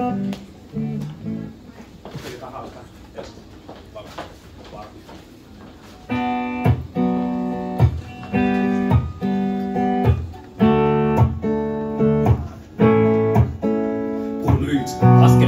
Askel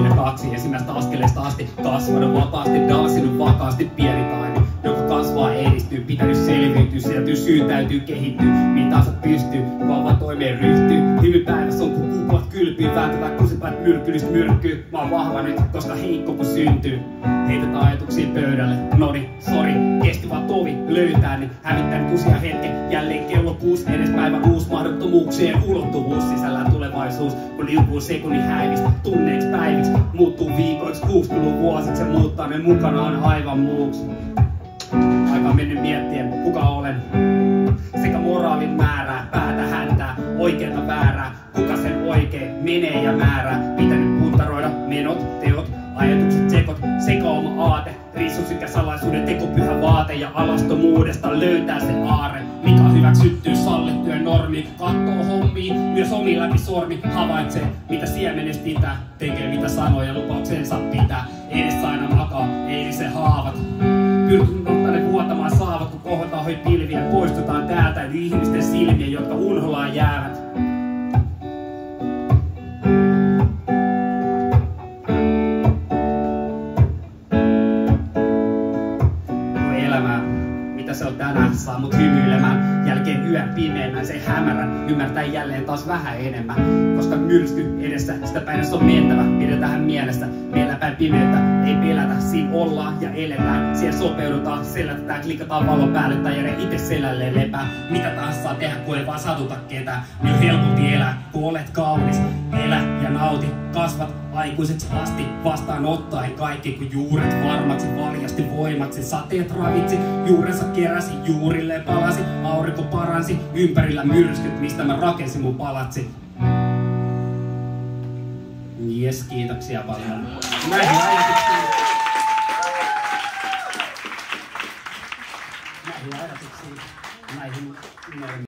ja kaksi, ensimmäistä askeleesta asti kasvanut vapaasti, danssinut vakaasti pieni taimi, joka kasvaa edistyy, pitänyt selviytyy, sieltyy, syytäytyy, kehittyy, niin taas pystyy, vaan toimeen ryhtyy. Hymypäivässä on kun kukuat kylpyy, vääntävät kusipäät myrkkylystä myrkkyy. Mä oon vahva nyt, koska heikko kun syntyy. Heitetään ajatuksia pöydälle, noni, sori, kesti vaan tovi löytää, niin hävittänyt kusia hetken. Jälleen kello 6, edes päivän uusi mahdottomuuksien ulottuvuus, sisällään tulevaisuus, kun liukuu sekunnin häivistä, tunneiksi päiviksi, muuttuu viikoiksi, kuusi kuluu vuosiksi ja muuttaa ne mukanaan aivan muuksi. Aika on mennyt miettien, kuka olen. Sekä moraalin määrää, päätä häntää, oikeata väärää, kuka sen oikein menee ja määrää. Pitänyt puntaroida menot, teot, ajatukset, sekot, sekauma aate, rissusykä salaisuuden tekopyhä vaate ja alastomuudesta löytää se aarre, mikä on hyväksyttyä, sallittuja normi, kattoo hommiin, myös omiin läpi sormi, havaitsee mitä siemenestä itää, tekee mitä sanoo ja lupauksensa pitää, edessä aina makaa, eilisen haavat. Pyrkinyt ottaa ne vuotamaan saavat, kun kohotaan hoi pilviä, poistutaan täältä yli ihmisten silmiä, jotka unholaan jäävät. Se on tänään, saa mut hymyilemään. Jälkeen yön pimeämään, se hämärän. Ymmärtää jälleen taas vähän enemmän. Koska myrsky edessä, sitä päin on mentävä. Pidetään mielessä, meillä päin pimeyttä. Ei pelätä, siinä ollaan ja eletään. Siihen sopeudutaan, selätetään, klikataan valon päälle. Tai jäädä itse selälleen lepää. Mitä taas saa tehdä, kun ei vaan satuta ketään. Niin helpompi elää, kun olet kaunis. Elä ja nauti, kasvat aikuiseksi asti. Vastaanottaen kaikki, kun juuret varmaksi valjasti voimaksi. Sateet ravitsi, juurensa keräsi, juurilleen palasi. Aurinko paransi, ympärillä myrskyt, mistä mä rakensin mun palatsi. Jes, kiitoksia paljon. Näihin ajatuksiin.